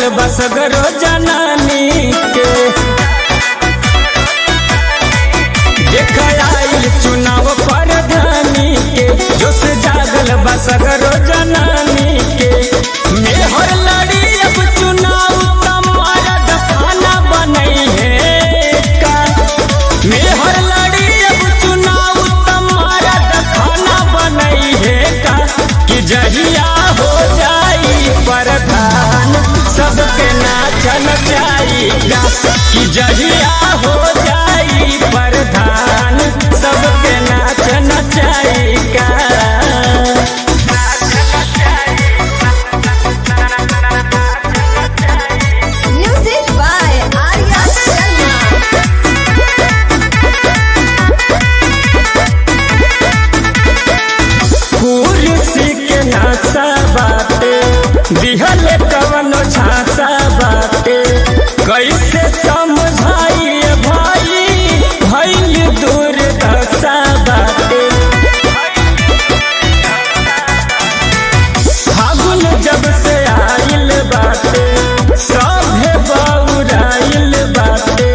जागल बसगरो जनानी के देखा आइल चुनाव प्रधानी के जोश जागल बसगरो जनानी के मेहर लड़ी अब चुनाव तुम्हारा दफाना बनई है का मेहर लड़ी अब चुनाव तुम्हारा दफाना बनई है का कि जहिया हो जाई प्रधान सबके नाचन जाएगा कि जहिया हो जाई प्रधान सबके नाचन जाएगा। Music by Arya Sharma. कुर्सी के नासा बाटे दिहल कवनो झांसा बाटे कैसे समझाई भाई भइल दूर दशा बाटे फागुन जब से आइल बाटे सभे बौराइल बाटे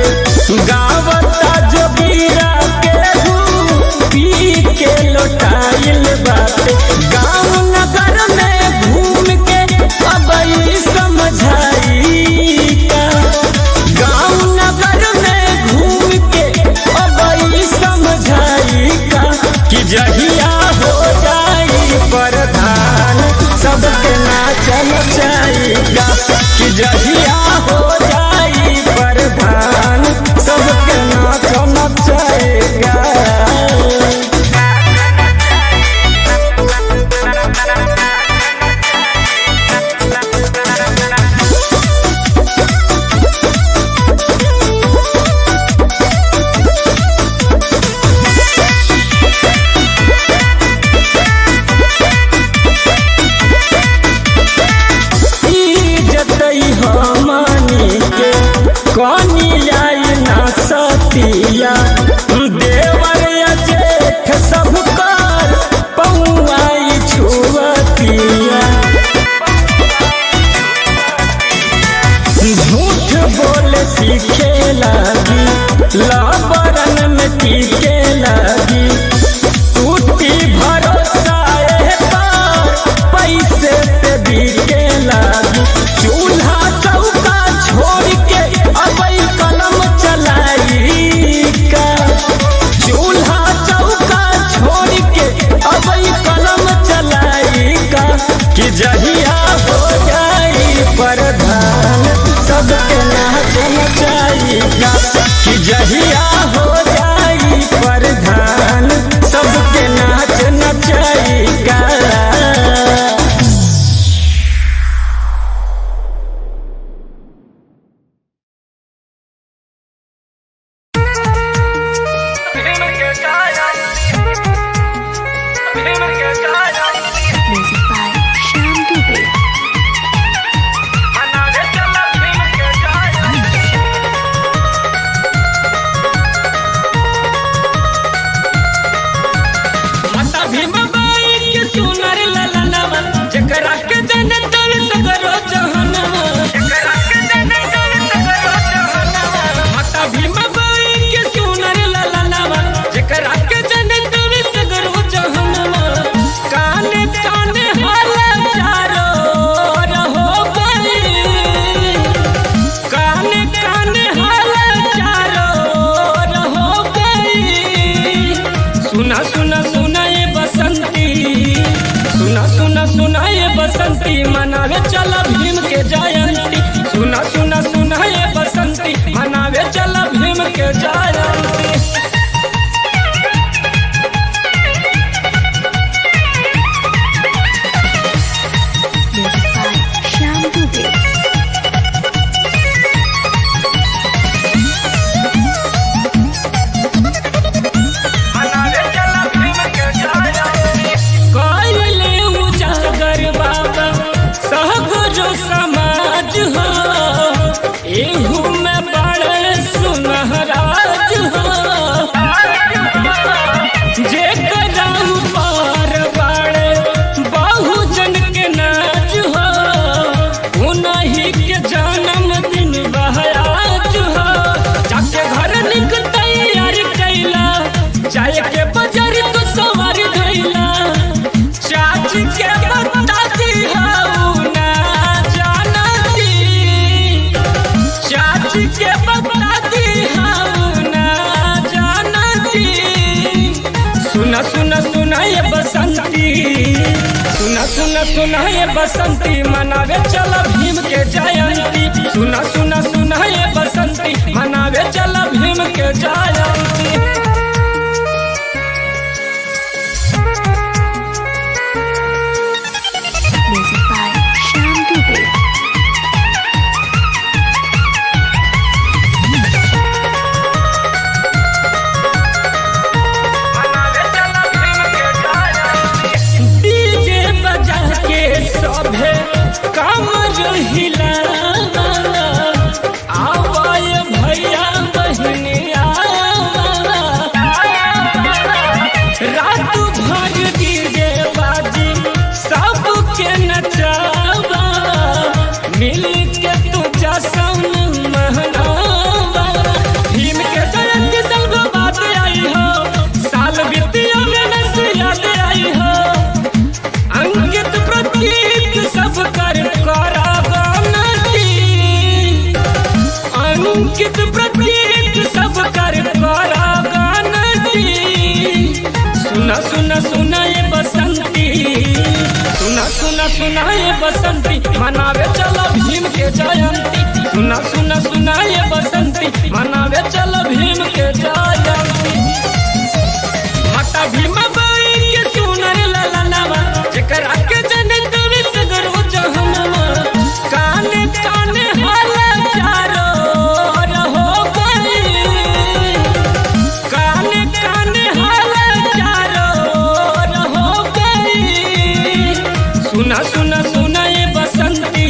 गावता जोगिरा के पी के लौटाइल बाटे गाँव नगर में घूम के अब समझाई का गाँव नगर में घूम के अब समझाई का कि जहिया हो जाई प्रधान सबके नाचन जाएगा कि जहिया हो जाई प्रधान सबके नाचन जाएगा। कौनी लाई ना सतिया देवर जेठ सब कर पौआई छुअतिया झूठ बोल सीखे लगी लाबरन में टीके लगी टूटी भरोसा पैसे पे बिके लगी चूल्हा चौका छोड़ के अब कलम चलाई का चूल्हा चौका छोड़ के अब कलम चलाई का कि जहिया हो जाई प्रधान सबके नाचन जाएगा कि जहिया हो जाई प्रधान सबके नाचन जाएगा। Music by Shyam Dubey. माता भीम बाई के सुनर ललनवा जकरा के जनतल सगरो जहनवा माता भीम बाई के सुनर ललनवा जकरा के जनतल सगरो जहनवा काने काने हाला चारो रहो गई काने काने हाला चारो रहो गई सुना सुना सुना ये बसंती सुना सुना सुना ये बसंती मनावे चला भीम के जयंती सुना सुना सुना ये बसंती मनावे चला भीम के जयंती। Music by Shyam Dubey. कैले उजागर बाबा सहगरो समाज हो एहू में बड़े सुनहरा सुना सुना ये बसंती, सुना सुना सुना ये बसंती, मनावे चल भीम के जयंती। सुना सुना सुना ये बसंती, मनावे चल भीम के जयंती। Music by Shyam Dubey. DJ बजा के सभे कमर हिलावा, आवाय भैया बहनिया, रात भर डीजे बाजी सबके नचावा, मिल के तू जश्न मनावा। भीम के जयंती संग बात आई हो, साल बीतिया में नसीहत आई हो। अंकित प्रतीक सब कर करावनती, अंकित प्रतीक सब कर करावनती। सुना सुना सुना ये बसंती, सुना सुना सुना ये बसंती, मनावे चलो भीम के जयंती। सुना सुना सुना ये बसंती, मनावे चलो भीम के जयंती। माता भीम बाई के सुनर ललनवा, जेकरा के जनत में सगरो जहनवा। काने काने हाला चारो रहो गई, काने काने हाला चारो रहो गई। सुना सुना सुना ये बसंती,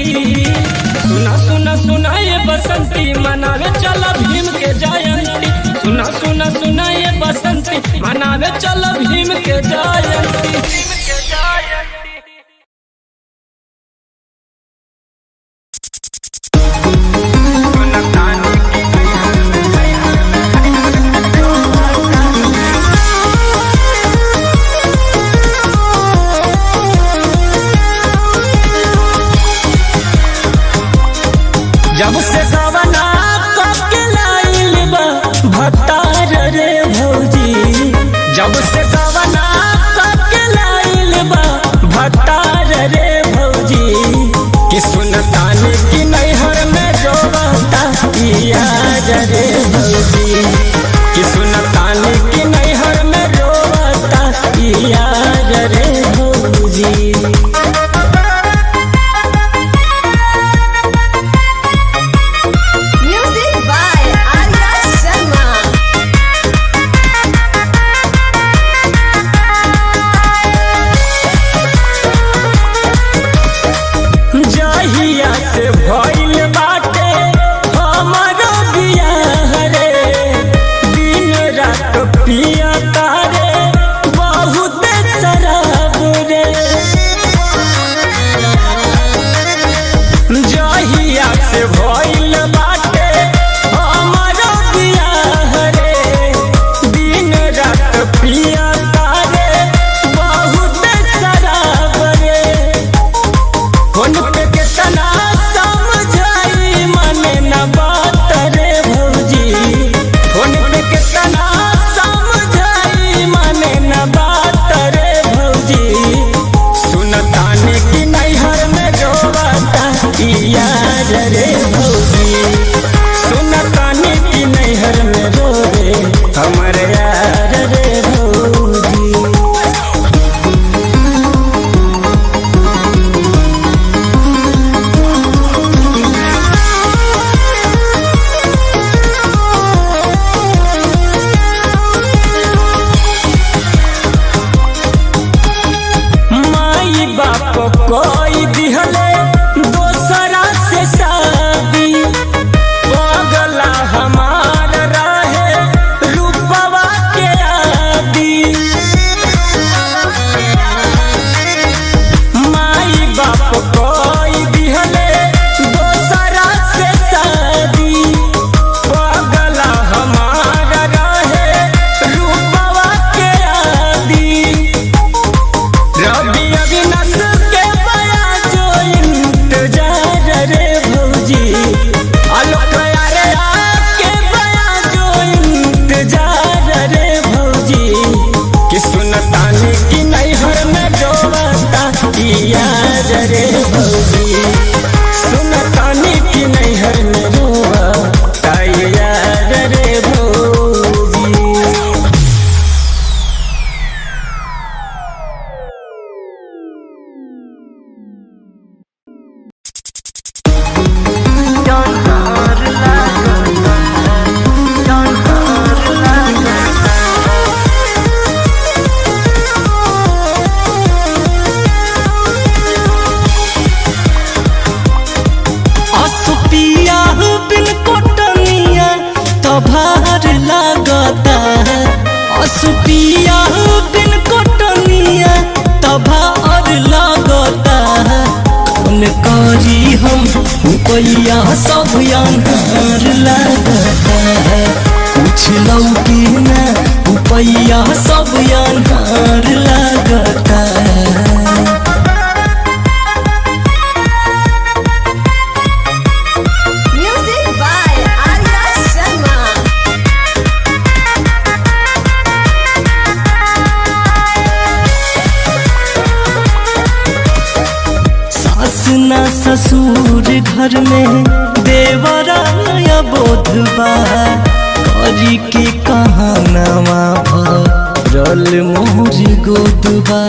सुना सुना सुना ये बसंती, मनावे चल भीम के जयंती। सुना सुना सुना ये बसंती, मनावे चल भीम के जयंती। जब से गवना के लाइल बा भतार रे भौजी, जब से गवना के लाइल बा भतार रे भौजी। कि सुनतान की नैहर में जोता यार रे भौजी, कि सुनतान की नैहर में जोता यार रे भौजी। Music by Arya Sharma. जहिया से भइल बाटे हमारा बियाह रे, दिन रात पिया तारे बहुत शराब रे। जहिया से भइल बाटे हमारा बियाह रे, दिन रात पिया तारे बहुत शराब रे। फोन पे कितना समझाई मने न बात रे भौजी, फोन पे कितना समझाई मने न बात रे भौजी। सुनतानी की नैहर में जोता यार रे भौजी, सुनतानी की नैहर में रोवे हमर यार रे भौजी। माई बाप कोई दिहले दोसरा से शादी, पगला हमार रहे रूपवा तोहार लागता असुपिया बिन कोटनिया तभार लागता कौन करी हम रुपैया सब अनहार लागता कुछ लौकी ना रुपैया सब अनहार लागता Music by Arya Sharma. सास ना ससुर घर में देवरा बोधबा करी के कहानावा भरल मोर गोदबा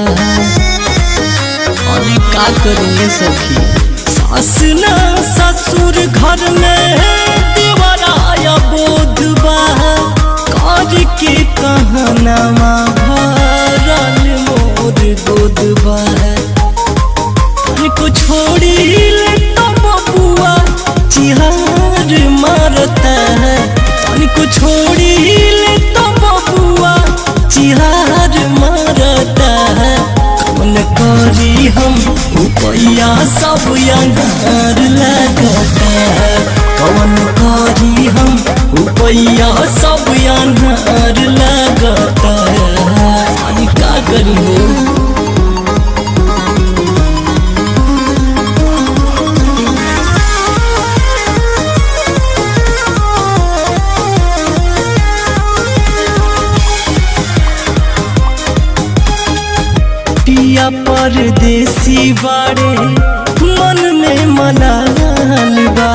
अरे का करिए सखी सास ना ससुर घर में देवरा बोधबा करी के कहानावा भरल मोर गोदबा को छोड़ी ले तो बबुआ चिहार मारता है को छोड़ी ले तो बबुआ चिहार मारता है कौन करी हम रुपैया सब अनहार लगता है कौन करी हम रुपैया सब अनहार लगता है का करी पिया परदेसी बाड़े मन में मलाल बा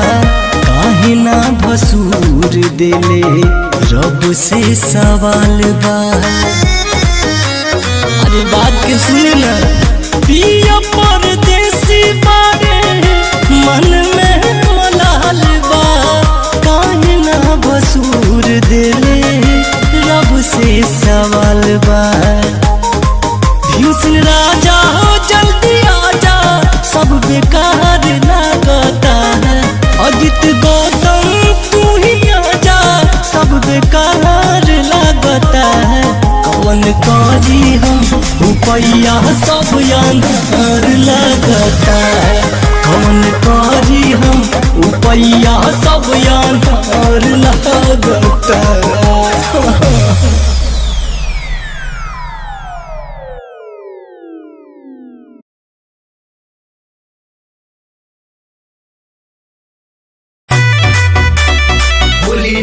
काहे ना भसूर देले रब से सवाल बा अरे बात के सुने ना पिया परदेसी बाड़े मन में मलाल बा काहे ना भसूर देले रब से सवाल बा हुस्न राजा हो जल्दी आजा सब बेकार लगता है अजित गौतम तू ही आजा सब बेकार लगता है कौन करी हम रुपैया सब अनहार लगता है कौन करी हम रुपैया सब अनहार लगता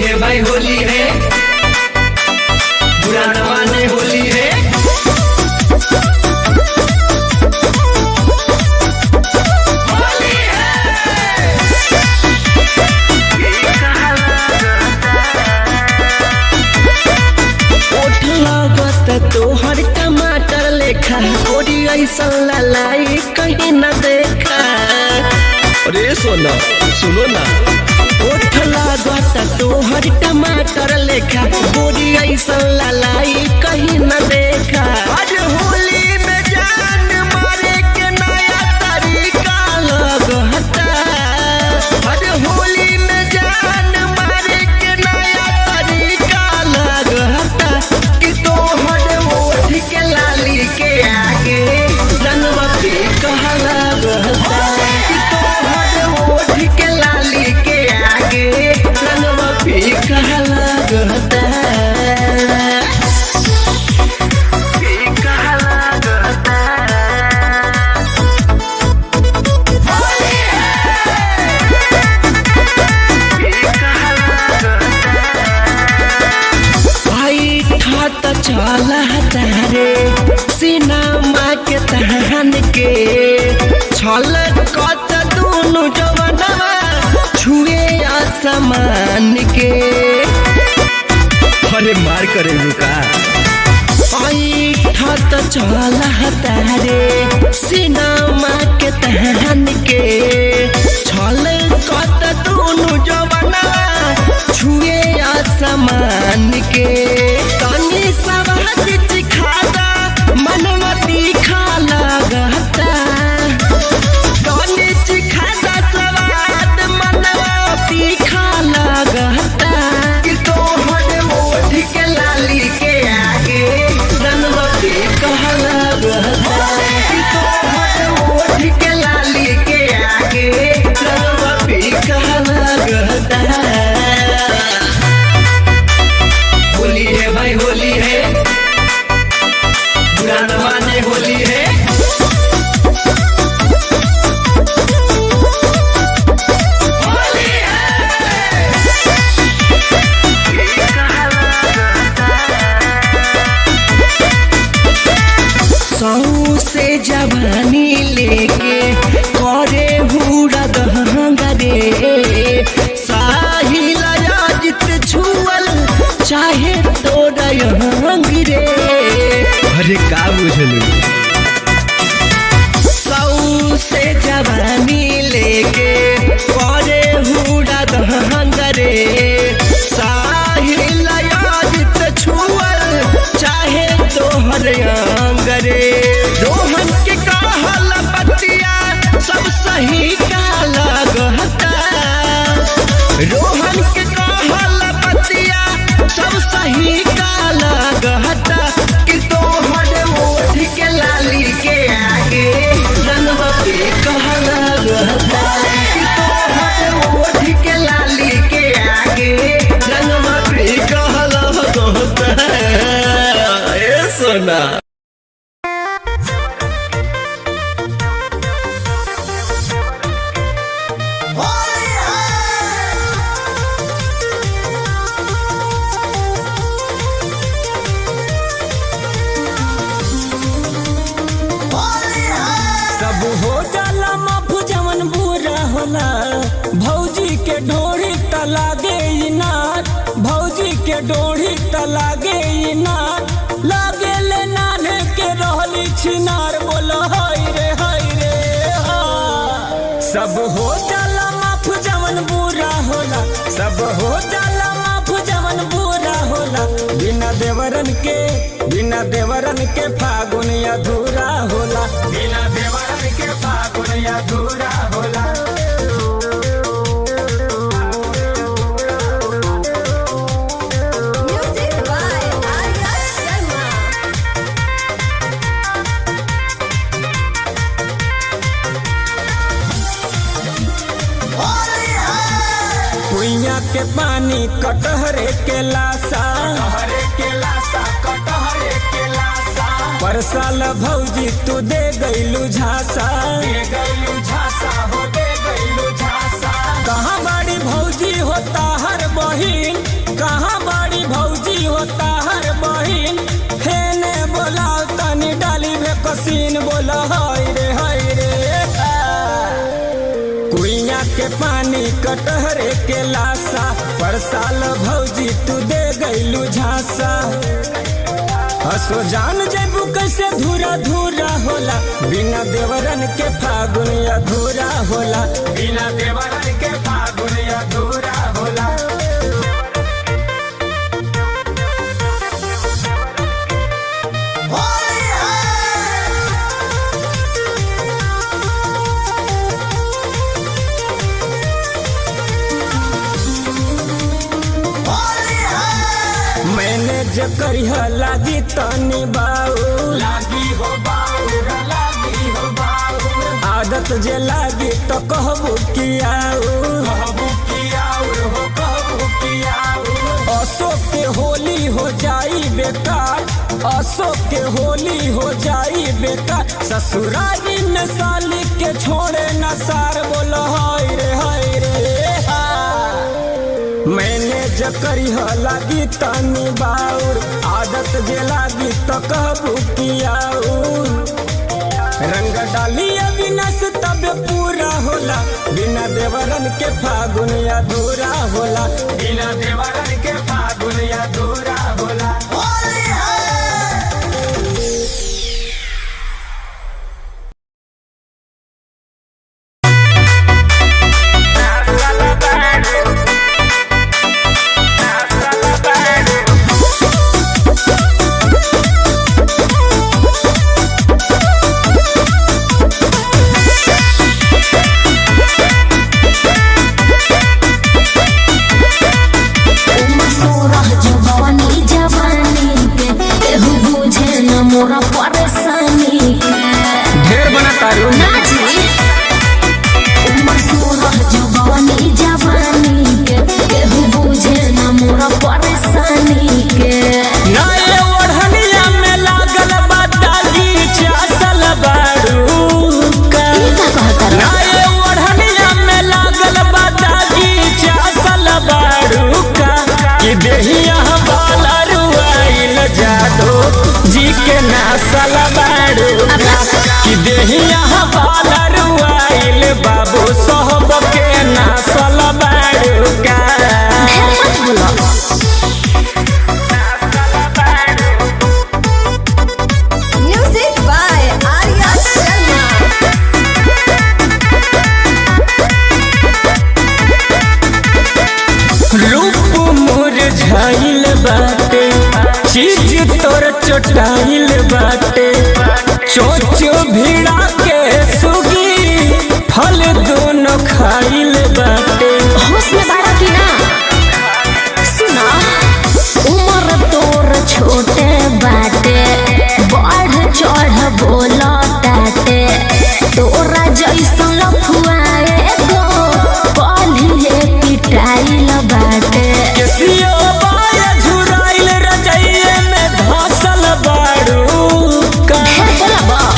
है भाई होली है बुरा न माने होली है होली है ओठ लागत तोहर टमाटर लेखा ओरी ऐसा ललाई कहीं न देखा अरे सोना सुनो ना ओठ लागत तोहर टमाटर लेखा गोरी ऐसा ललाई कहीं न देखा आज होली में जान मारे के नया तरीका लगता आज होली में जान मारे के नया तरीका लगता कि तोहर ओठ के लाली के आगे रंगवा पे कहा लगता कि तोहर ओठ के लाली के आगे रंगवा पे कहा लगता चला तारे सिनेमा के तहन के छल कत दोनों जवनवा छुए आसमान के अरे मार करे रुका ठत चला तारे सिनेमा के तहन के छल कत दोनों जवनवा छुए आसमान के तनी सवाद चिखादा मनवा तीखा लगता तनी चिखादा सवाद मनवा तीखा लगता कि तोहर चाहे तोरा यहाँ गिरे। अरे का बुझलू सौ से जवानी लेके करे हुड़ा दहंगरे। साहिल याद छुअल चाहे तोहर अंगरे। रोहन के कहल बतिया सब सही का लगता। रोहन के कहल बतिया सब सही का लगता। कि तोहर ओठ के लाली के आगे रंगवा पे कहल लगता। कि तोहर ओठ के लाली के आगे रंगवा पे कहल लगता। ए सोना सब हो जाला माफ जवन बुरा होला। भौजी के डोरी तलागे इनार। भौजी के डोरी तलागे इनार। लागे ले नाने के रहली छिनार। बोलो हाय रे हा। सब हो जाला माफ जवन बुरा होला। सब हो जाला माफ जवन बुरा होला। बिना देवरन के फागुन अधूरा होला। बिना देवरन के फागुन अधूरा होला। Music by Arya Sharma. कुइया के पानी कटहरे के लाशा। पर साल भौजी तू दे गईलू झांसा। कहाँ बाड़ी भौजी होता हर बहिन। कहाँ बाड़ी भौजी होता हर बहिन। हेने बोलाओ तनी डाली में कसीन। बोला हाय रे कुइया के पानी कटहरे के लाशा। पर साल भौजी तू दे गईलू झांसा। हसो जान जेबू कैसे धूरा धूरा होला। बिना देवरन के फागुन अधूरा होला। बिना देवरन के फागुन अधूरा होला। मैंने जो करिह लागी तनी बाऊ। लागी हो बाऊ। आदत जे लागी तो कहबू कियाऊ। अशोक के होली हो जाई बेकार। अशोक के होली हो जाई बेकार। ससुराली में साली के छोड़े न सार। बोलो हाय रे मैंने जकरिह लागी तनी बाउर। आदत जे लागी तो कहबू कियाऊ। रंग डाली अविनाश तब पूरा होला। बिना देवरन के फागुन अधूरा होला। बिना देवरन के फागुन अधूरा होला। कि देहिया बालरुआइल बाबू सहब के नासल बाड़ू का। बाटे चीज तोर चोटाइल बाटे चोचो भिड़ा के सुगी फल दोनों खाइल बाटे। होश में बाड़ा की ना सुना उम्र तोर छोटे बाटे बढ़ चढ़ बोला ताटे तोरा जैसा लफुआए गो कलिए पिटाइल बाटे। केसियो बाया झुराइल रजइये में धसल बाड़ू का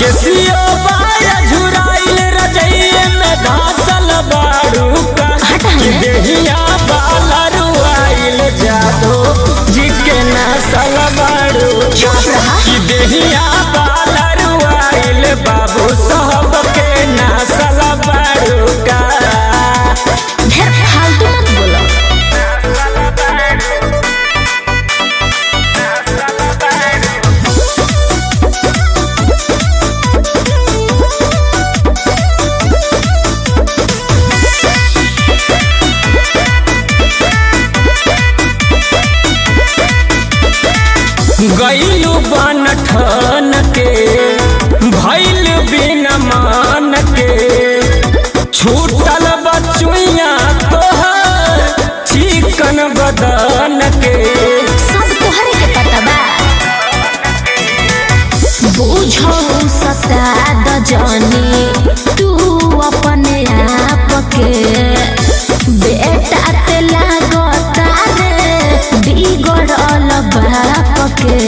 केसियो बाया झुराइल रजइये में धसल बाड़ू का कि देहिया बाला रुआइल जादो जी के नसल बाड़ू कि देहिया बाला रुआइल बाबू साहब के नसल बाड़ू का। ढेर फालतू मत बोलो। गईलू बन ठन के भैल बिन मान के छूटल बचुइया तोहर चिकन बदन के। सब तोहरे के पता बा बुझो सताद जानी तू अपने आप के बेटा ते लागता रे बिगड़ल बाप के।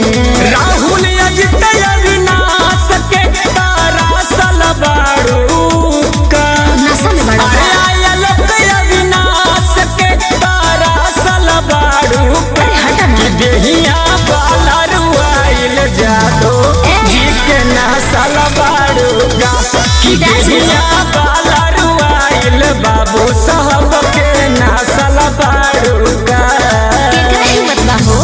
राहुल अजित अविनाश के तारा सलबाड़ू का नशा में बड़ा बा। आयल अविनाश के तारा सलबाड़ू का अरे हटा ना। कि देहिया बाला रुआइल जादो जी के नसल बाड़ूगा कि देहिया बाला रुआइल बाबू साहब के नसल बाड़ूगा। केकरा हिम्मत बा हो।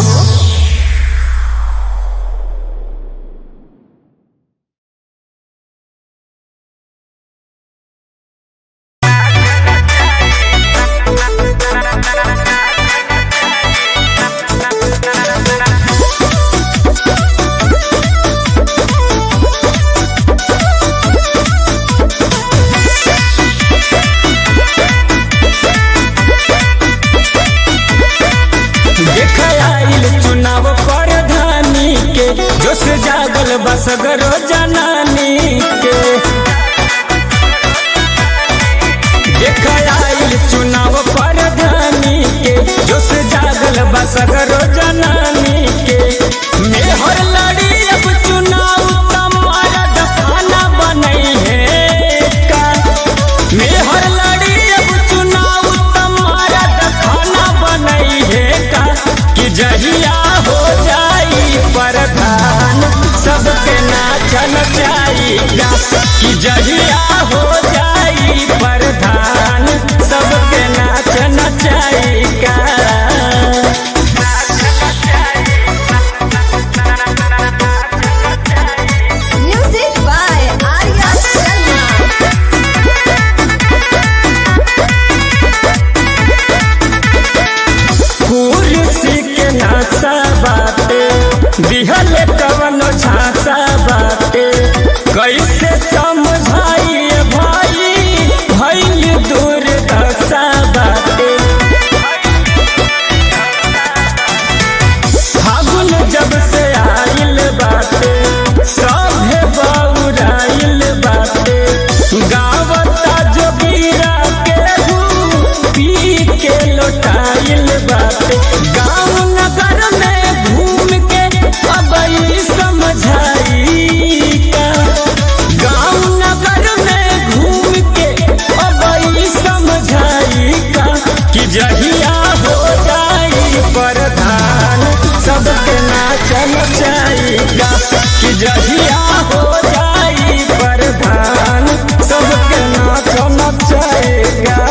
देख आइल चुनाव प्रधानी के जोश जागल बसगरो जनानी के। देख आइल चुनाव प्रधानी के जोश जागल बसगरो जनानी के। मेहर लड़ी अब चुनाव तमारा दफाना बनई है का मेहर लड़ी अब चुनाव तमारा दफाना बनई है का कि जहिया हो जाई प्रधान सबके नाचन चाहिएगा कि जहिया हो जाई प्रधान सबके नाचन चाहिएगा। Music by Arya Sharma. कुर्सी के नासा बाटे दिहल कवनो झांसा बाटे कैसे समझाइए भाई भइल दूर दशा बाटे। फागुन जब से आइल बाटे सभे बौराइल बाटे गावता जोगिरा केहू पी के लौटाइल बाटे। गाँव नगर में घूम के अब ई समझाई का गाँव नगर में घूम के अब ई समझाई का कि जहिया हो जाई प्रधान सबके नाचन चाहिएगा कि जहिया हो जाई प्रधान सबके नाचन चाहिएगा।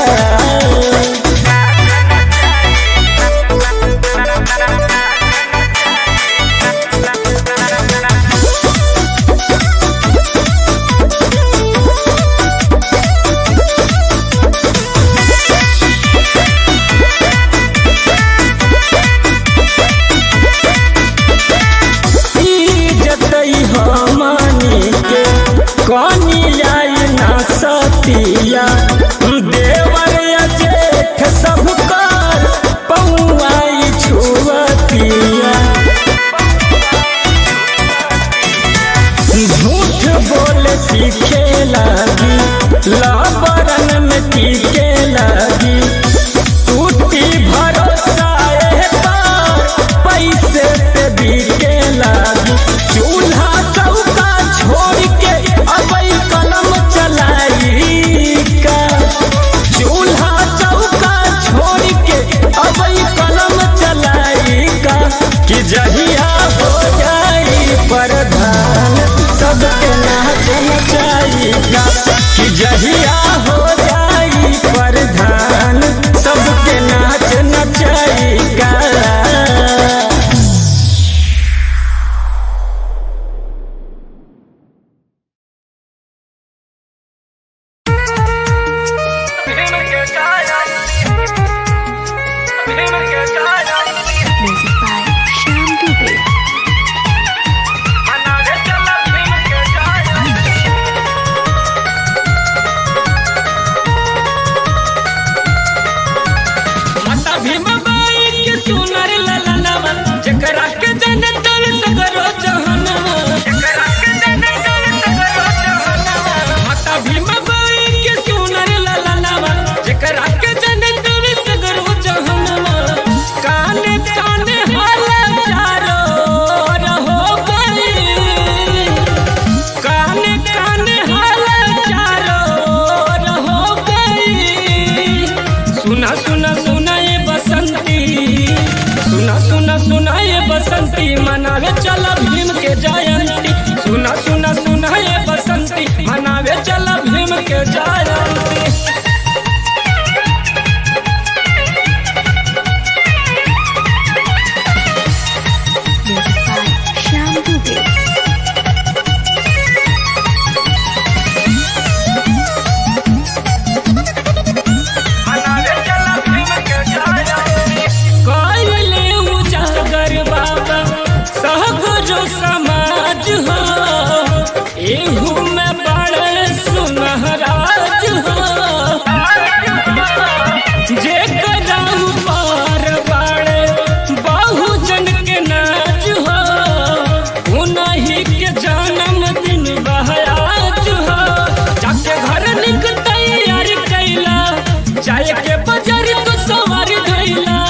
कि जहिया हो जाई प्रधान सबके नाच नचाएगा, कि जहिया हो जाई प्रधान सबके नाच नचाएगा। Music by Shyam Dubey. माता भीमा बाई के सुनर ललनवा जकरा के जनतल सगरो जहनवा, माता भीमा बाई के सुनर ललनवा जकरा के जनतल सगरो जहनवा। काने काने हाला चारो रहो गई, काने काने हाला चारो रहो गई। सुना सुना सुना ये बसंती, सुना सुना सुना ये बसंती मनावे चला भीम के जयंती। सुना सुना सुना ये बसंती मनावे चला भीम के जयंती। Music by Shyam Dubey. कायले उजागर बाबा सहगरो समाज हो, एहू में बड़े सुनहराज हो। जे कराऊ पार बाड़े बहुजन के नाच हो, उन्हीं के जन्मदिन बहराज हो। जाके घर निक तैयार कैला, जाए के बाजार तो सवार गईला।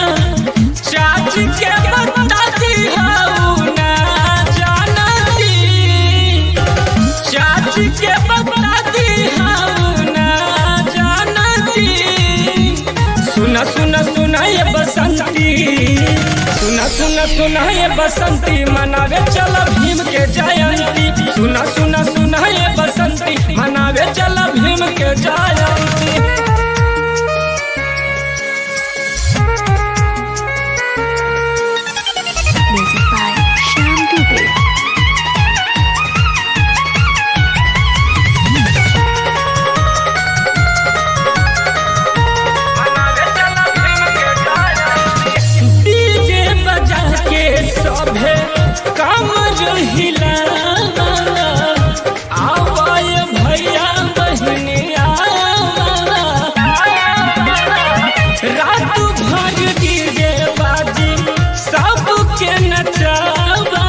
चाची के बताती हूँ ना जानती, चाची के बताती हूँ ना जानती। सुना सुना सुना ये बसंती, सुना सुना सुना ये बसंती मनावे चला भीम के जयंती। सुना सुना सुना ये बसंती मनावे चला भीम के जयंती। Music by Shyam Dubey. DJ बजा के सभे कमर हिलावा, आवाय भैया बहनिया रात भर डीजे बाजी सबके नचावा,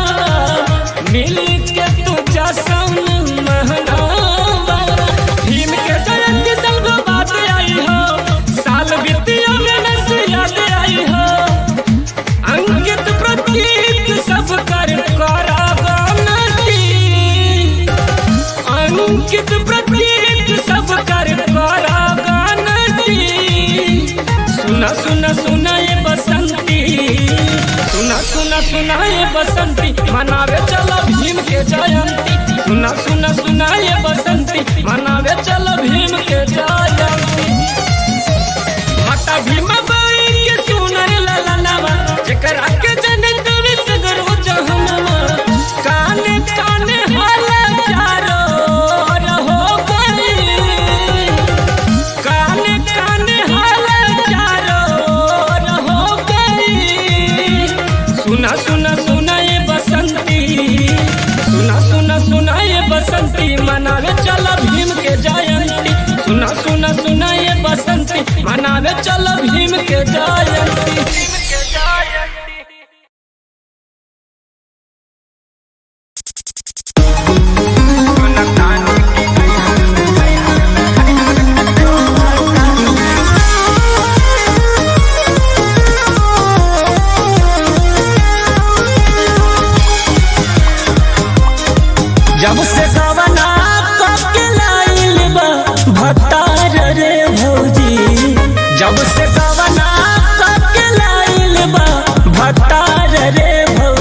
मिल के तू जश्न मनावा। भीम के जयंती संग बात आई हो, साल बीतिया में नस याद आई हो। अंकित प्रतीक सब कर करावनती, अंकित प्रतीक सब कर करावनती। सुना सुना सुना ये बसंती, सुना सुना सुना ये बसंती मनावे चला भीम के जयंती। सुना सुना सुना ये बसंती मनावे चला भीम के जयंती। माता भीमा बाई के सुनर ललनवा जकरा के जनतल सगरो जहनवा। काने काने हाला चारो रहो गई, काने काने हाला चारो रहो गई। सुना सुना सुना ये बसंती, सुना सुना सुना ये बसंती मनावे चला भीम के जयंती। सुना सुना सुना ये बसंती मनावे चला भीम के जयंती। जब से गवना के लाइल बा भतार रे भौजी, जब से गवना के लाइल बा भतार रे भौजी।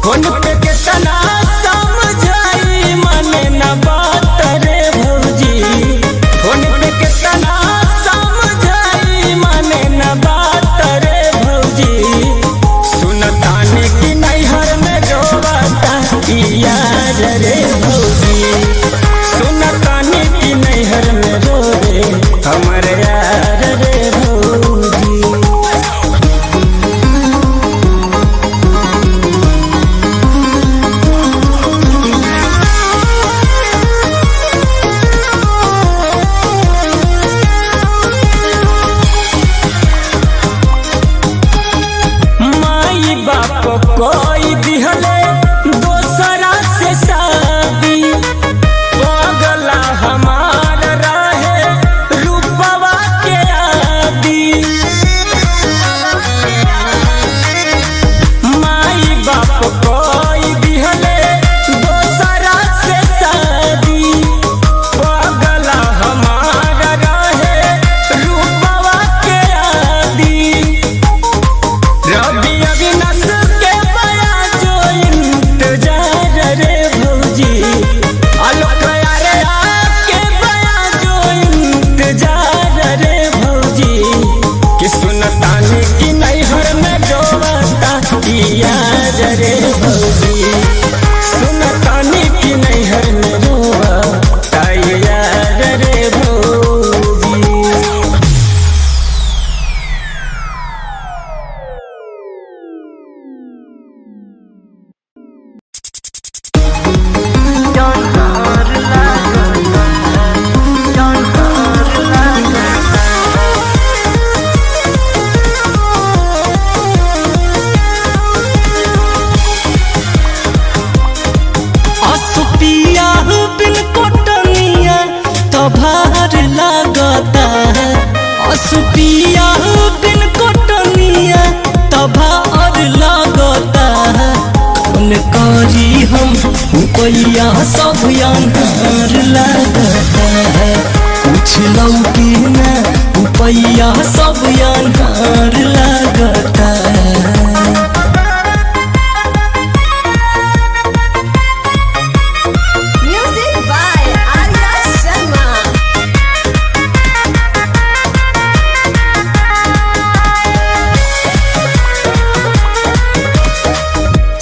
फोन पे कितना समझाई माने न बात रे भौजी, फोन पे कितना समझाई माने न बात रे भौजी, सुनतानी की नैहर में रोवाता यार रे भौजी, सुनतानी की नैहर में रोवे हमर यार रे भौजी। माई बाप कोई दिहले दोसरा से शादी, पगला हमार रहे रूपवा के आदि, माई बाप कोई दिहले दोसरा से शादी, पगला हमार रहे रूपवा के आदि, रवि अविनाश के बया जो इंतजार रे भौजी, आलोक यारे के बया जो इंतजार रे भौजी, कि सुनतानी की नैहर में रोवाता यार रे भौजी, सुनतानी की नैहर में रोवाता यार रे भौजी। असुपिया बिन कोटनिया तो भार लगता है, असुपिया बिन कोटनिया तो भार लगता है, कौन करी हम रुपया सब अनहार लगता है, कुछ लौकी न रुपया सब अनहार लगता है। Music by Arya Sharma.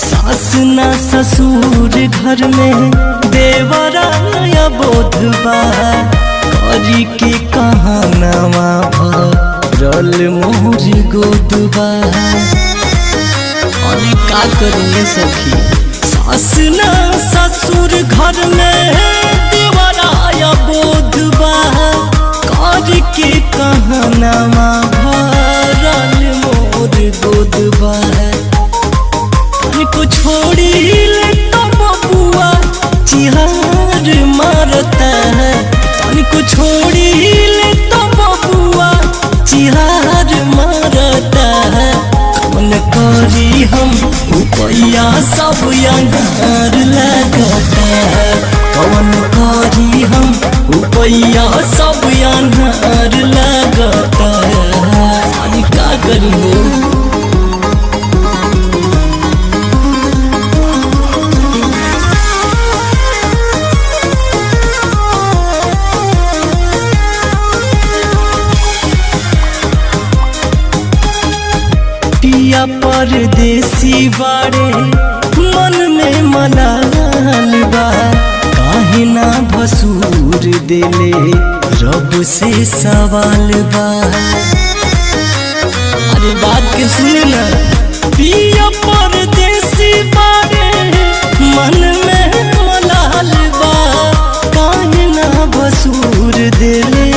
सास न ससुर घर में देवरा बोधबा, करी के कहानवा भरल मोर गोदबा, अरे का करिए सखी, सास न ससुर घर में देवरा बोधबा, करी के कहानवा भरल मोर गोदबा, को छोड़ी ले तो बबुआ चिहार मारता है, को छोड़ी ले तो बबुआ चिहार मारता है, कौन करी हम रुपया सब अनहार लगता है, कौन करी हम रुपया सब अनहार लगता है, अरे का करी पिया परदेसी बाड़े मन में मलाल बा, काहे ना भसूर देले रब से सवाल बा, अरे बात के सुन ना, पिया परदेसी बाड़े मन में मलाल बा, काहे ना भसूर देले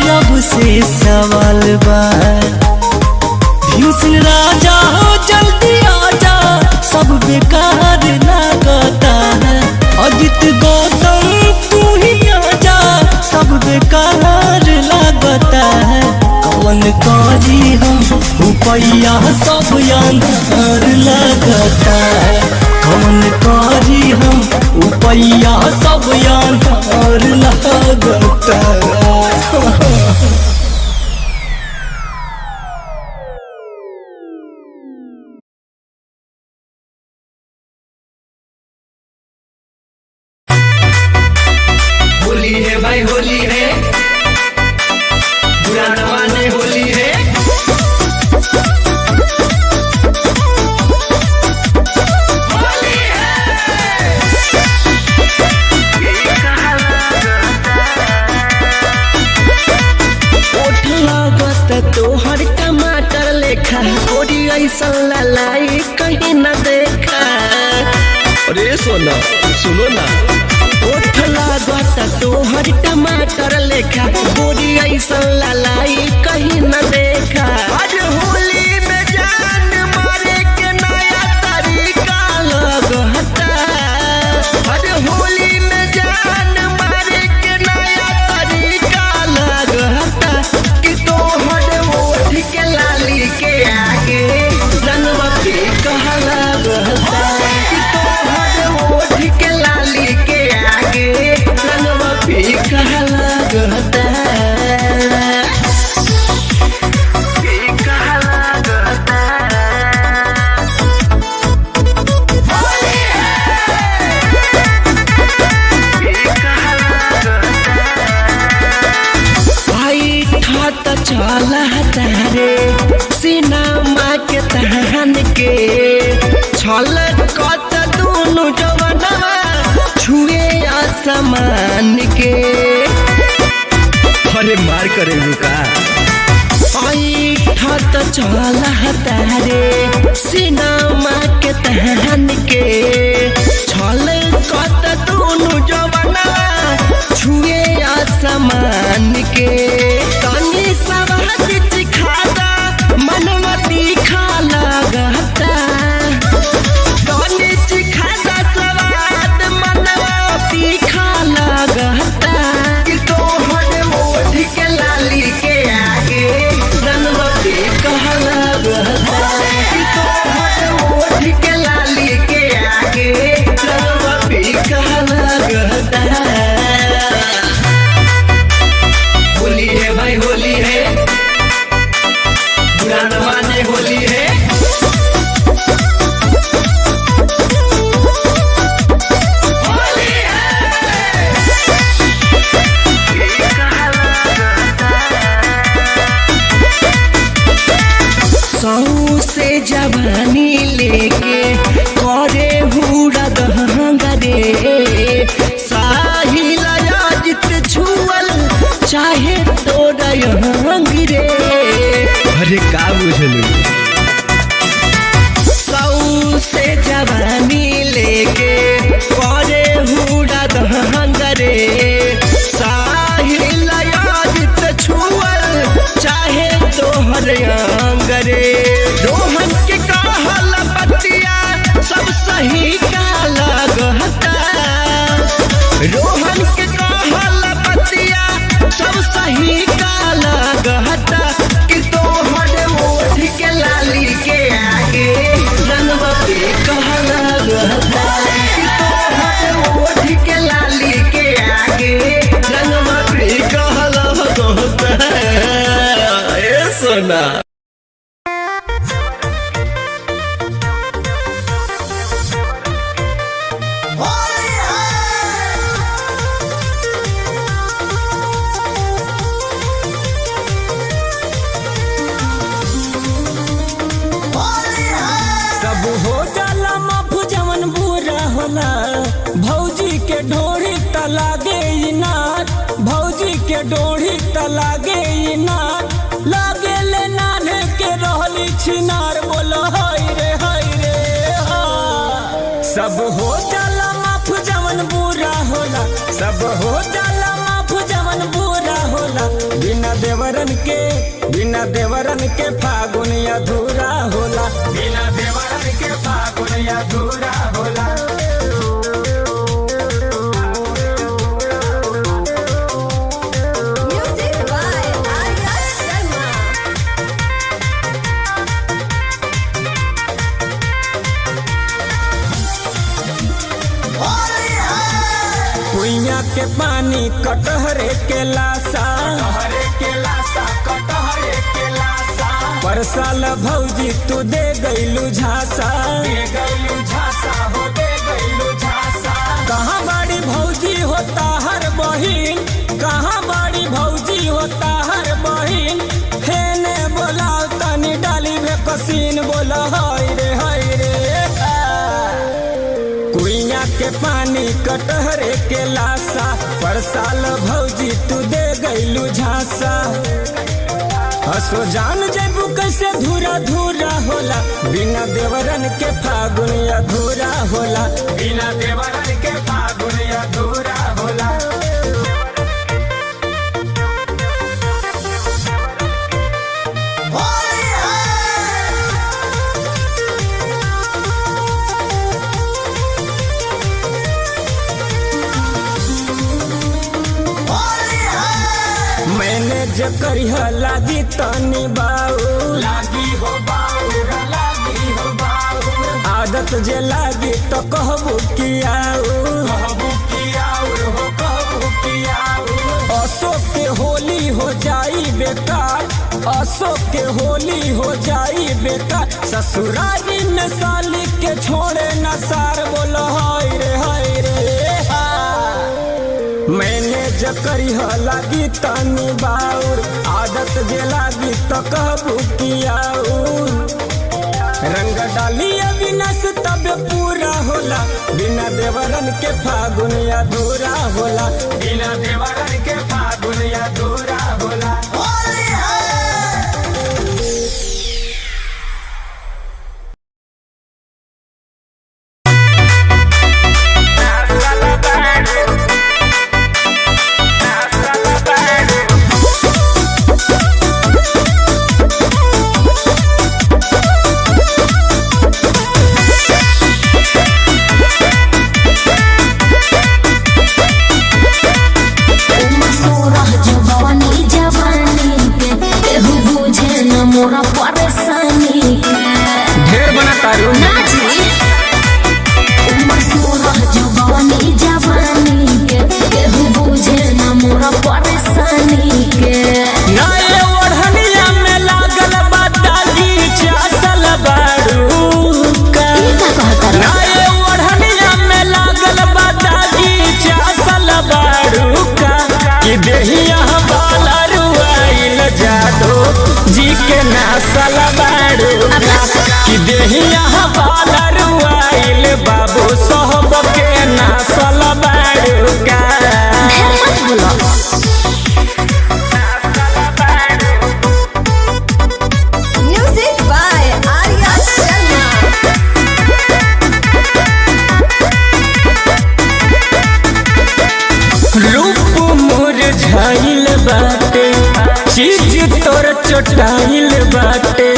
रब से सवाल बा, भीषण राजा हो जल्दी आजा सब बेकार लगता है, अजित गौतम तू ही आजा सब बेकार लगता है, कौन करी हम रुपया सब अनहार लगता है, कौन करी हम रुपया सब अनहार लगता है। ऐसा ललाई कहीं न देखा। अरे सोना सुनो ना, ओठ लागता तोहर टमाटर लेखा, गोरी ऐसा ललाई कहीं न देखा। आज होली में जान मारे के नया तरीका लगता, आज होली में जान मारे के नया तरीका लगता, कि तोहर ओठ के लाली के आगे रंगवा पे कहा लगता, कि तोहर ओठ के लाली के आगे रंगवा पे कहा लगता, पे कहा लगता। होली है, पे कहा लगता। भाई ठात चला तारे सिनेमा के तहन के, छल कत दोनों जवानवा छुए आसमान के। अरे मार करे रुका, आई ठात चला तारे सिनेमा के तहन के, छल कत दोनों जवानवा छुए आसमान के। तनी सवाद चिखादा मनवा तीखा लगता, तनी चिखादा सवाद मनवा तीखा लगता, कि तोहर ओठ के लाली के आगे रंगवा पे कहा लगता, कि तोहर ओठ के लाली के आगे रंगवा पे कहा लगता। होली है भाई होली है, बुरा न माने होली है। होली है, ये कहा लगता। सौ से जवानी लेके करे हुड़ा दहंगरे, साहिल याजित छुअल चाहे तोरा रे। अरे का बुझलू, सौ से जवानी लेके करे हुड़ा दहंगरे, साहिल याजित छुअल चाहे तोहर अंगरे। रोहन के कहल बतिया सब सही का लगता, रोहन के कहल बतिया सब सही का लगता, कि तोहर ओठ के लाली के आगे रंगवा पे कहा लगता, कि तोहर ओठ के लाली के आगे रंगवा पे कहा लगता। ए सोना सब हो जाला माफ जवन बुरा होला, भौजी के ढोरी त लागे इनार, भौजी के ढोरी त लागे इनार, लागे ले नाने के रहली छिनार, बोलो हाय रे हा। सब हो जाला माफ जवन बुरा होला, सब हो जाला माफ जवन बुरा होला, बिना देवरन के फागुन अधूरा होला, बिना देवरन के फागुन अधूरा होला। Music by Arya Sharma. कुइया के पानी कटहरे के लासा, पर साल भौजी तू दे गईलू झांसा, कहाँ बड़ी भौजी होता हर बहिन, कहाँ बड़ी भौजी होता हर बहिन, हेने बोलाओ तनी डाली में कसीन, बोला हाय रे कुइया के पानी कटहरे के लासा, पर साल भौजी तू दे गईलू झांसा। असो जान जेबू कैसे धूरा धूरा होला, बिना देवरन के फागुन अधूरा होला, बिना देवरन के फागुन अधूरा होला। मैंने जकरिह लागी तनी बाऊ, लागी हो बाऊ, लागी हो बाऊ। आदत जे लागी तो कहबू कियाऊ, कहबू कियाऊ हो, कहबू कियाऊ। अशोक के होली हो जाई बेकार, अशोक के होली हो जाई बेकार। ससुरारी में साली के छोड़े न सार, बोलो हाय रे हाय रे। मैंने जकरिह लागी तनी बाउर, आदत जे लागी तो कहबू कियाऊर। रंग डाली अविनाश तब पूरा होला, बिना देवरन के फागुन अधूरा होला, बिना देवरन के फागुन अधूरा होला। चोटाइल बाटे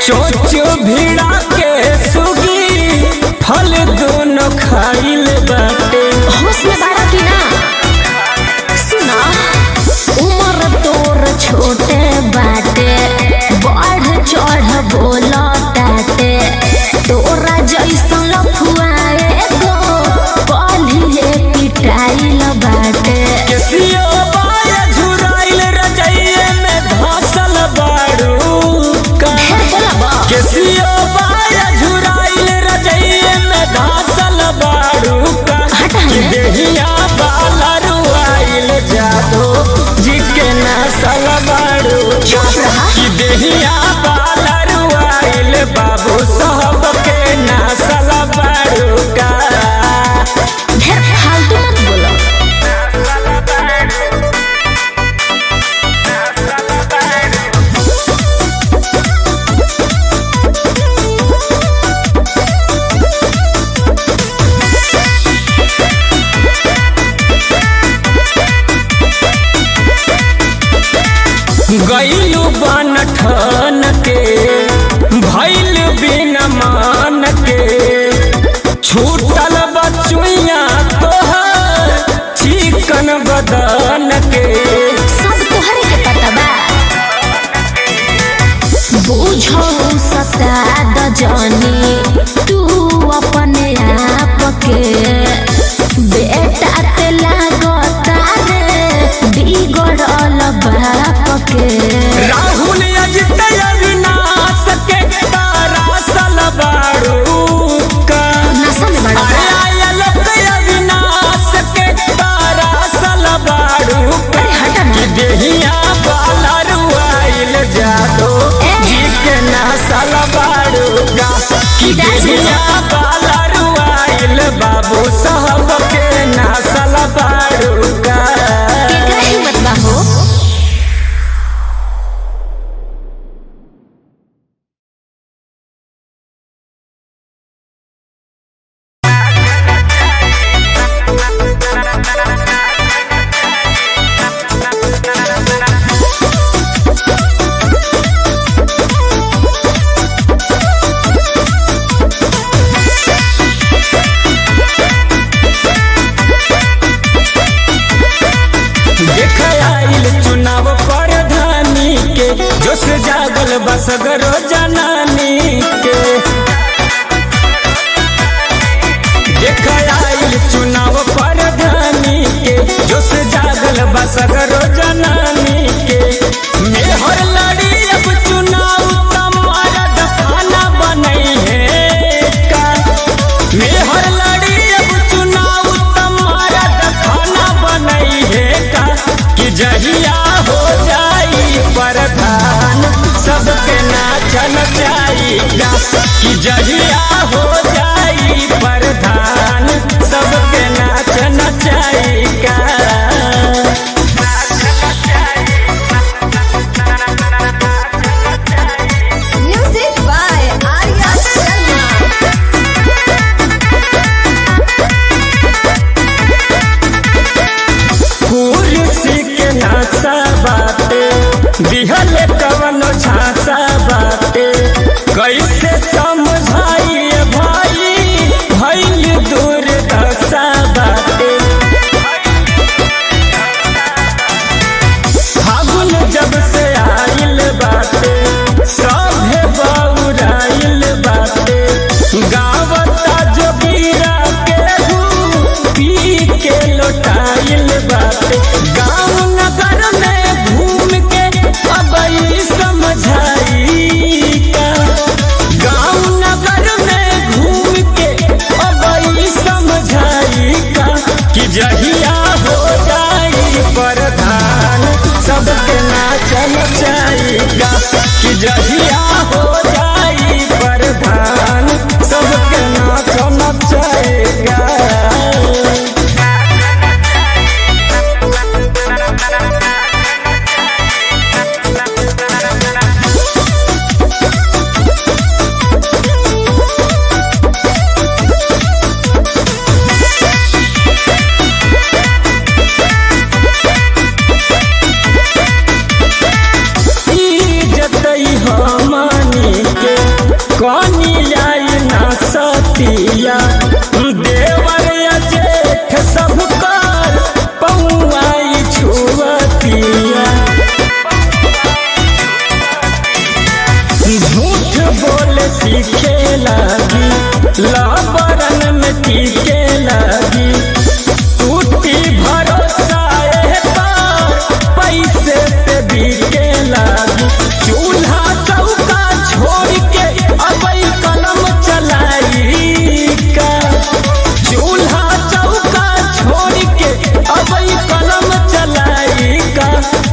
चोचो भिड़ा के सुगी, फल दोनों खाइल बाटे। होश में बाड़ा की ना सुना, उम्र तोर छोटे बाटे, बढ़ चढ़ बोला ताटे। तोरा जैसा लफुआए गो पलिए पिटाइल बाटे। केसियो बाया झुराइल रजइए में धसल बाड़ू का, केसियो बाया झुराइल रजइए में धसल बाड़ू का। देहिया बाला रुआइल जादो जी के नसल बाड़ू का, कि देहिया बाला रुआइल बाबू साहब के नसल बाड़ू का। फालतू मत बोलो। गईलू बन ठन के भैल बिना मान के, छूटल बचुइया तोहर चिकन बदन के। सब तोहरे के पता बा, बुझो सताद जानी तू अपने आप के। बेटा ते लागता रे बिगड़ल बाप के। राहुल अजित अविनाश के तारासल बाड़ू का, नशा में बड़ा बा। अविनाश के तारासल बाड़ू का। कि देहिया बाला रुआइल जादो जी के नसल बाड़ू का, कि देहिया बाला रुआइल बाबू साहब के नसल बाड़ू का। केकरा हिम्मत बा हो। सगरो जनानी के मेहर लड़ी अब चुनाव तुम्हारा दफाना बनई है का मेहर लड़ी अब चुनाव तुम्हारा दफाना बनई है का कि जहिया हो जाई प्रधान सबके नाचन चाहिएगा कि जहिया हो जाई प्रधान सबके नाचन चाहिएगा Music by Arya Sharma. कुर्सी के नासा बाटे दिहल कवन झांसा बाटे कैसे समझाइए भाई भइल दूर दशा बाटे फागुन जब से आइल बाटे सभे बौराइल बाटे गावता जोगिरा केहू पी के लौटाइल बाटे गाँव नगर में घूम के अब ई समझाई का गाँव नगर में घूम के अब ई समझाई का कि जहिया हो जाई प्रधान सबके नाचन चाहिएगा कि जहिया हो जाई प्रधान सबके नाचन चाहिएगा इज्जतई हमनी के कनी लाई ना सतिया देवर जेठ सब कर पौआई छुअतिया झूठ बोले सीखे लगी लाबरन में टीके लगी टूटी भरोसा पैसे पे बिके लगी चूल्हा चौका छोड़ के अब कलम चलाई का चूल्हा चौका छोड़ के अब कलम चलाई का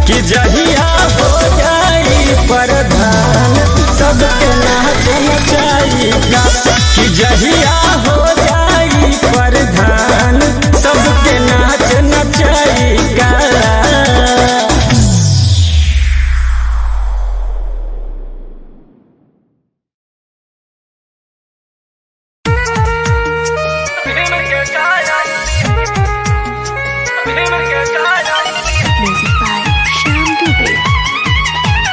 कि जहिया हो जाई प्रधान सबके नाचन चाहिएगा कि जहिया हो जाई प्रधान सबके नाचन चाहिएगा Music by Shyam Dubey.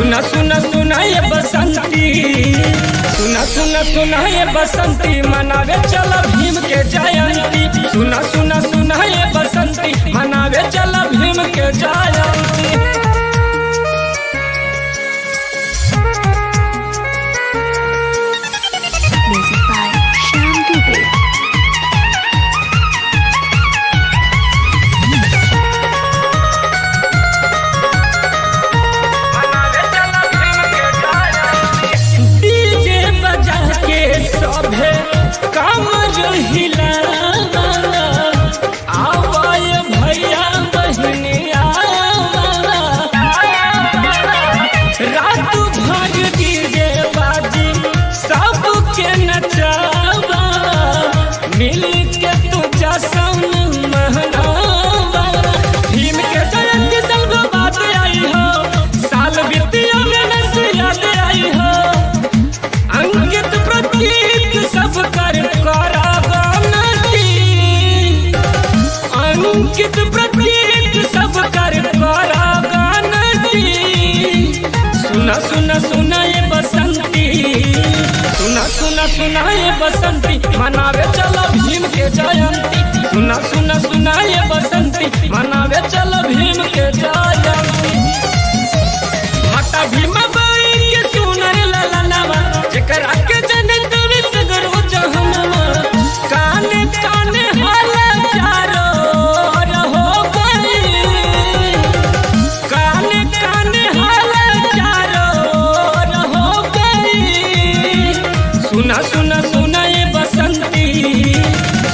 सुना सुना सुना ये बसंती, सुना सुना सुना ये बसंती, मनावे चल भीम के जयंती। सुना सुना सुना ये बसंती, मनावे चल भीम के जयंती। Music by Shyam Dubey. DJ बजा के सभे काम जो हिलावा, आवाय भैया बहनिया, रात भर डीजे बाजी सबके नचावा, मिल के तू जश्न मनावा। भीम के जयंती संग बात आई हो, साल बीतिया में नसीहत आई हो। अंकित प्रतीक सब कर करावनती, अंकित प्रतीक सब कर करावनती। सुना सुना सुना ये बसंती, सुना सुना सुना ये बसंती, मनावे चलो भीम के जयंती। सुना सुना सुना ये बसंती, मनावे चलो भीम के जयंती। माता भीम बाई के सुनर ललनवा, जेकरा के जनत सगरो जहनमा, काने काने हाला चारो रहो गई, काने काने हाला चारो रहो गई। सुना सुना सुना ये बसंती,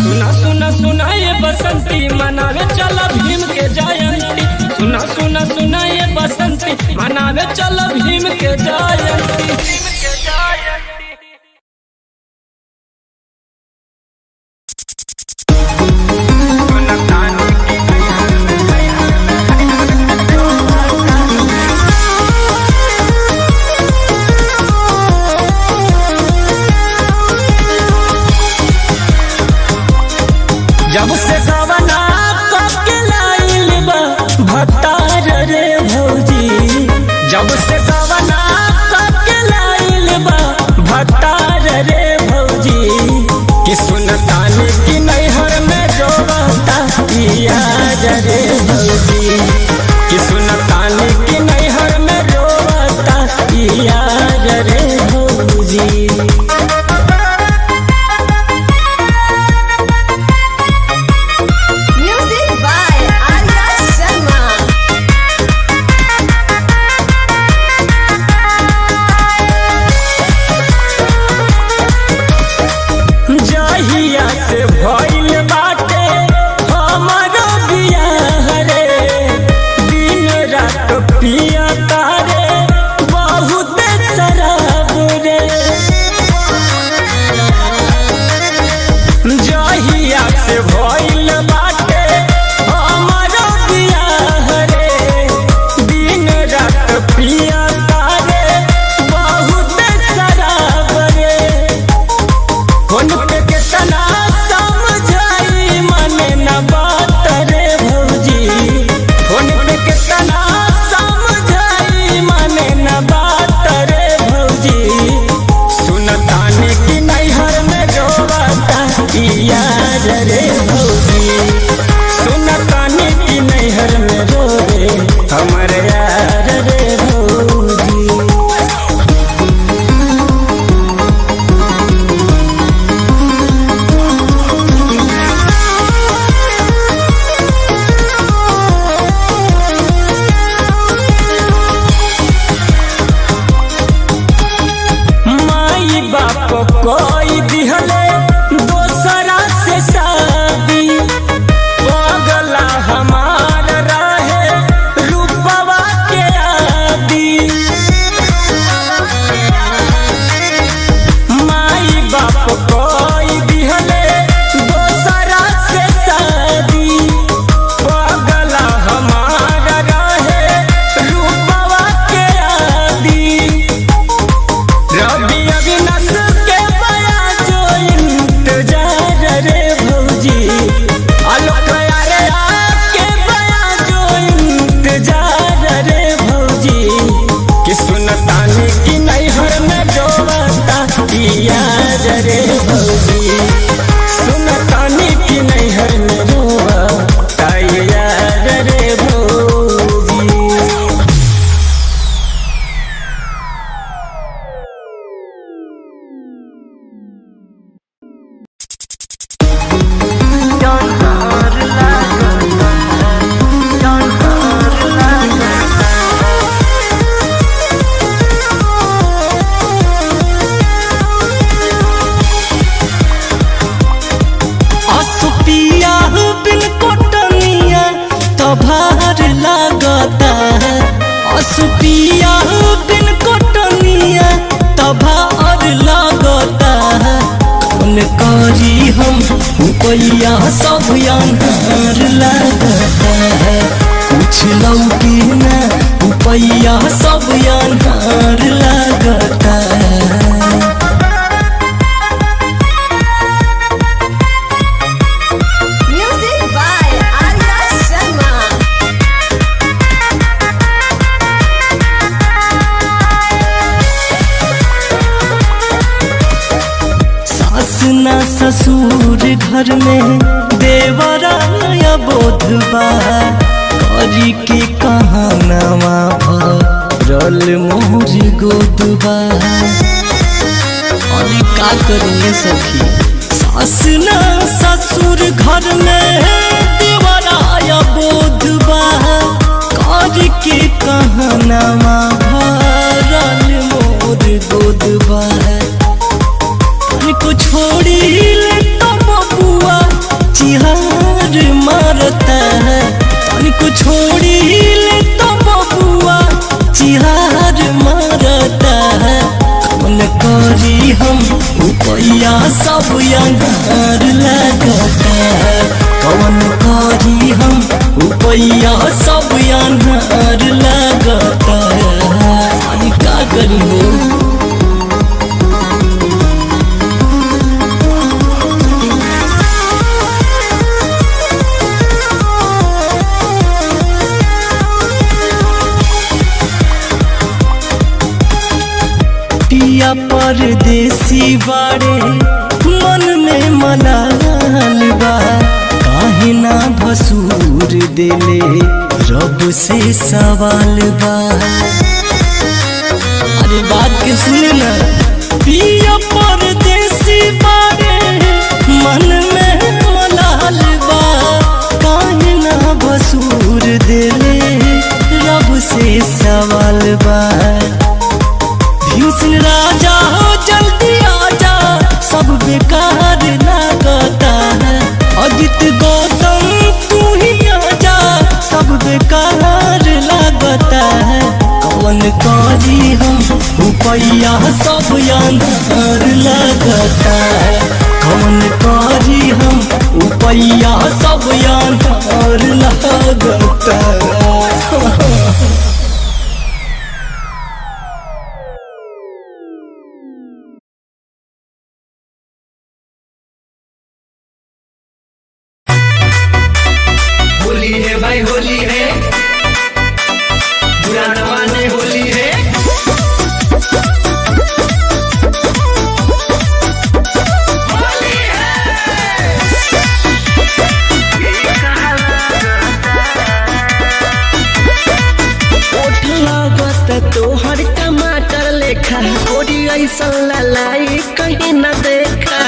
सुना सुना सुना ये बसंती, मनावे चल भीम के जयंती। सुना सुना सुना ये बसंती, मनावे चल भीम के जयंती। जब से गवना के लाइल बा भतार रे भौजी, जब से गवना के लाइल बा भतार रे भौजी, कि सुनतान की नैहर में जोता याद रे भौजी, कि सुनतान की नैहर में जोता याद रे भौजी। Music by Arya Sharma. जहिया से भइल बाटे हमारो बियाह रे, दिन रात पिया तारे बहुत शराब रे। जहिया से भइल बाटे हमारो बियाह रे, दिन रात पिया तारे बहुत शराब रे। फोन पे कितना समझाई मने न बात रे भौजी, फोन पे कितना समझाई असुपिया बिन कोटनिया तभा और लगता कौन करी हम उपैया सब अनहार लगता कुछ लौकी ना उपैया सब अनहार लगता Music by Arya Sharma. सास ना ससुर घर में देवरा बोधबा करी के कहानावा भरल मोर गोदबा अरे का करिए सखी सास ना ससुर घर में देवरा बोधबा करी के कहानावा भरल मोर गोदबा को छोड़ी ले तो बबुआ चिहार मारता है को छोड़ी ले तो बबुआ चिहार मारता है कौन करी हम उपैया सब अनहार लगता है कौन करी हम उपैया सब अनहार लगता है का करी पिया परदेसी बाड़े मन में मलाल बा काहे ना भसूर देले रब से सवाल बा अरे बात के सुन ना पिया परदेसी बाड़े मन में मलाल बा काहे ना भसूर देले रब से सवाल बा भीषण राजा हो जल्दी आजा सब बेकार लगता है अजित गौतम तू ही आजा सब बेकार लगता है कौन करी हम उपैया सब अनहार लगता है कौन करी हम उपैया सब अनहार लगता है होली है भाई होली है बुरा न माने होली है ओठ लागत तोहर टमाटर लेखा गोरी ऐसा ललाई कहीं न देखा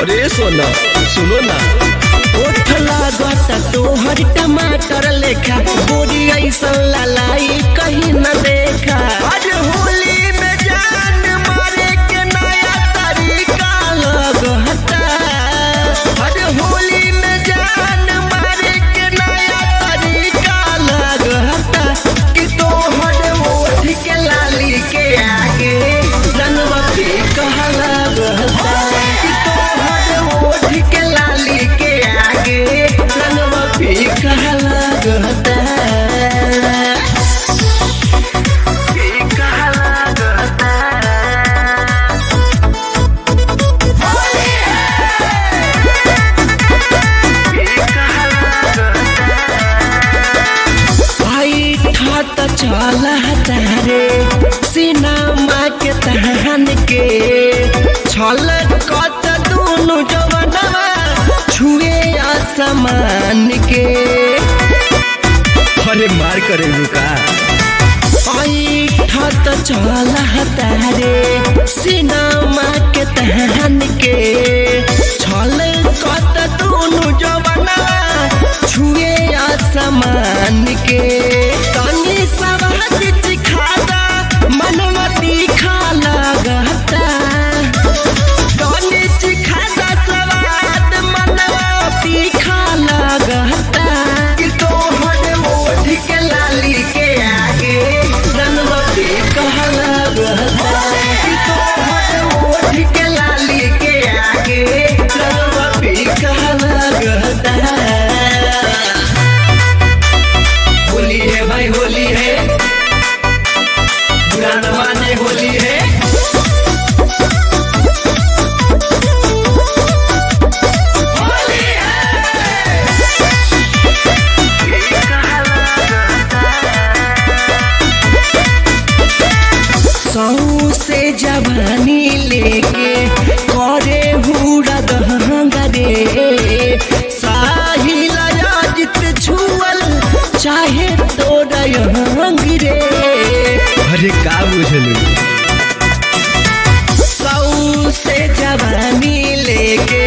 अरे सोना सुनो ना ओठ लागत तोहर टमाटर लेखा गोरी ऐसा ललाई कहीं न देखा आज होली में जान मारे के नया तरीका लगता आज होली में जान मारे के नया तरीका लगता कि तोहर ओठ के लाली के आगे रंगवा पे कहा लगता कि तोहर ओठ के लाली के आगे रंगवा पे कहा लगता चला तारे सिनेमा के तहन के छल कत दोनों जवनवा छुए आसमान के अरे मार करे रुका आई ठत चला तारे सिनेमा के तहन के छल कत दोनों जवनवा छुए आसमान के तनी सवाद चिखादा मनवा तीखा लगता तनी चिखादा सवाद मनवा तीखा लगता कि तोहर ओठ के लाली के आगे जवानी लेके करे हुड़ा दहंगा रे साहिल अजित छुअल चाहे तोरा यंग रे। अरे का बुझलू सौ से जवानी लेके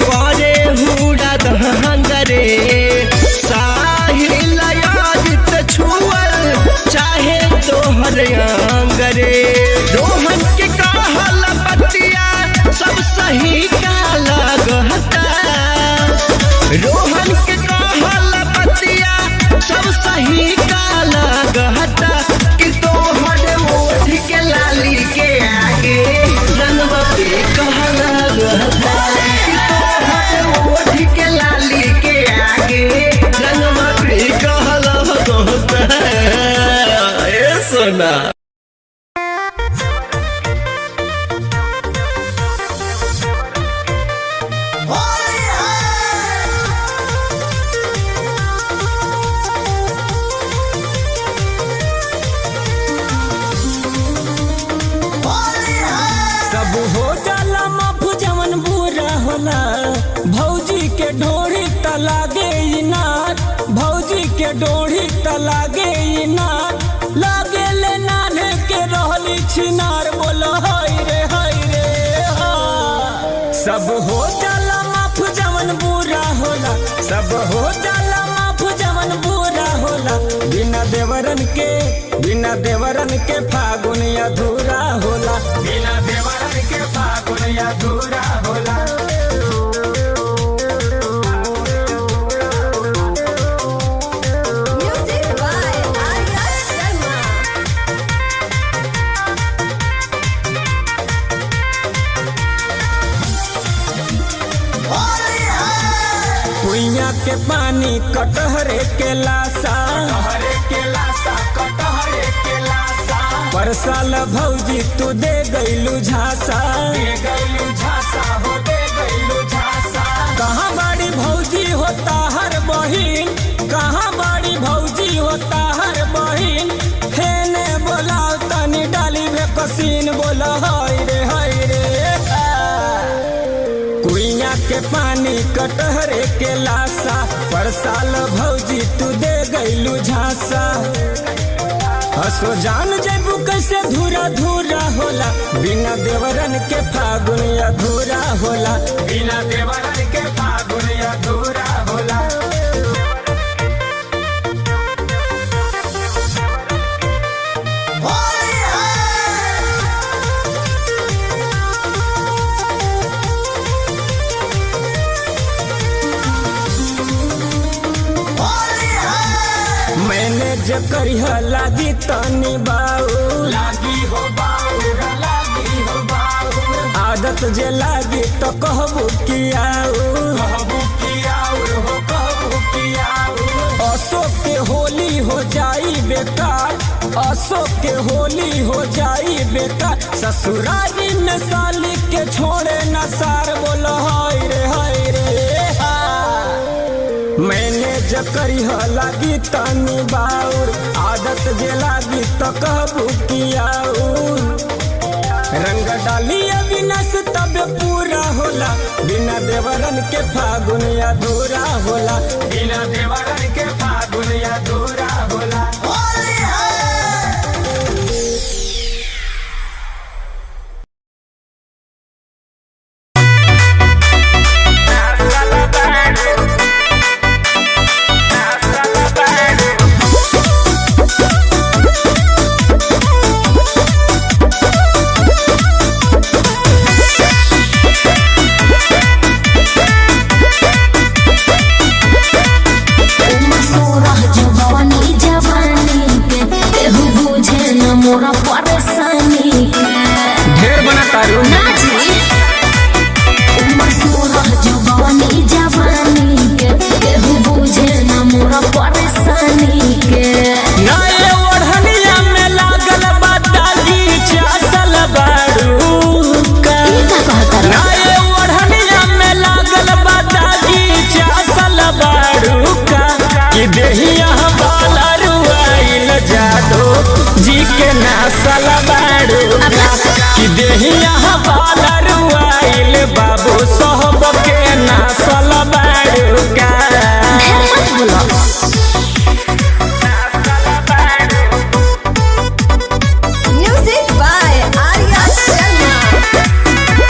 करे हुड़ा दहंगा रे साहिल अजित छुअल चाहे तोहर अंग रे। रोहन के कहल बतिया सब सही का लगता रोहन के कहल बतिया सब सही का लगता कि तोहर ओठ के लाली के आगे रंगवा पे कहल लगता कि तोहर ओठ के लाली के आगे रंगवा पे कहल लगता ए सोना। सब हो जाला माफ जवन बुरा होला भौजी के ढोरी त लागे इनार भौजी के ढोरी त लागे इनार लागे ले नाने के रहली छिनार बोल हाय रे हा। सब हो जाला माफ जवन बुरा होला सब हो जाला माफ जवन बुरा होला बिना देवरन के फागुन अधूरा होला बिना देवरन के फागुन अधूरा होला। Music by Arya Sharma. कुइया के पानी कटहरे के लासा पर साल भौजी तू दे गईलू झांसा कहाँ बड़ी भौजी होता हर बहिन कहाँ बड़ी भौजी होता हर बहिन हेने बोलाओ तनी डाली में कसीन बोला हाय रे कुइया के पानी कटहरे के लासा पर साल भौजी तू दे गईलू झांसा हसो जान जेबू कैसे धूरा धूरा होला बिना देवरन के फागुन अधूरा होला बिना देवरन के फागुन अधूरा होला। मैंने जो करिह लागी तनी बाऊ आदत जे लागी तो कहबू कियाऊ अशोक के होली हो जाई बेकार अशोक के होली हो जाई बेकार ससुरारी में साली के छोड़े न सार बोल हाय रे हा। मैंने जकरी लागी तनी बाउर आदत जे लागी तो कहबू कियाऊ रंग डाली अविनाश तब पूरा होला बिना देवरन के फागुन अधूरा होला बिना देवरन के फागुन अधूरा होला। मोरा परेशानी ढेर बना तारू नाची उमर सोरह जवानी जवानी के केहू बुझे ना मोरा परेशानी के नाये ओढ़निया में लागल बा दागी चासल बाड़ू का ई का कहता नाये ओढ़निया में लागल बा दागी चासल बाड़ू का कि देहिया बाला रुआइल जादो जी के नासल बाड़ूगा कि देहिया बाला रुआइल बाबू साहब के nasal बाड़ूगा Music by Arya Sharma.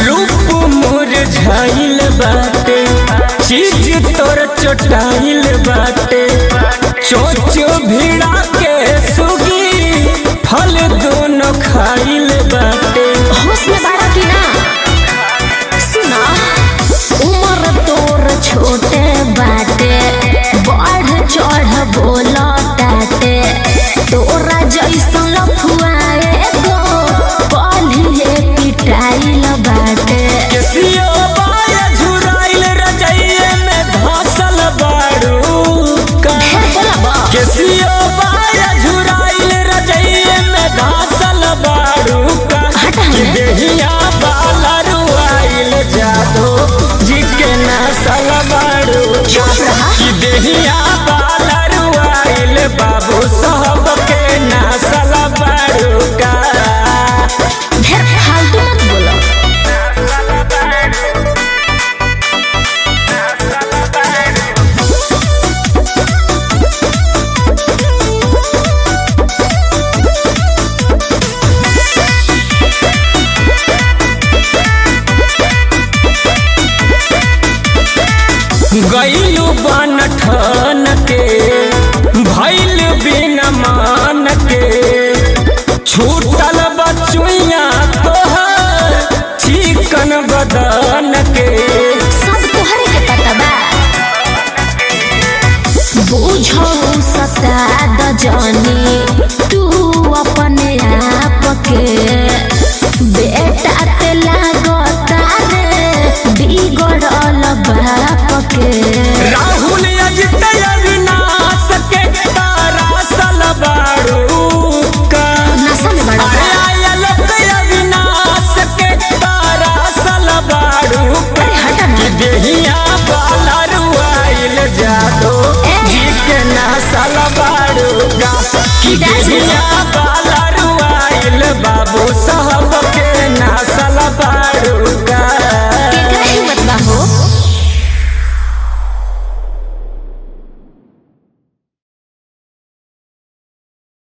रूप मुरझाइल बाटे चीज तोर चोटाइल बाटे चोच भिड़ा के सुगी फल दोनों खाइल बाटे होश में बाड़ा की ना सुना उम्र तोर छोटे बाटे बढ़ चढ़ बोला ताटे तोरा जैसा लफुआए गो पलिए पिटाइल बाटे केसियो बाय झुराइल रजइए में धसल बाड़ू का केसियो बाय झुराइल रजइए में धसल बाड़ू का कि देहिया बाला रुआइल जादो जी के नसल बाड़ू कि देहिया बाला रुआइल बाबू साहब के नसल बाड़ू का ढेर फालतू मत बोलो गईलू बन ठन के भैल बिन मान के छूटल बचुइया तोहर चिकन बदन के सब तोहरे के पता बा बुझो सताद जानी तू अपने आप के बेटा ते लागता रे बिगड़ल बाप के राहुल अजित अविनाश के तारा सल बाड़ू का नशा में बड़ा बा। आयल अविनाश के तारा सल बाड़ू का अरे हटा ना। कि देहिया बाला रुआइल जादो जी के नसल बाड़ूगा कि देहिया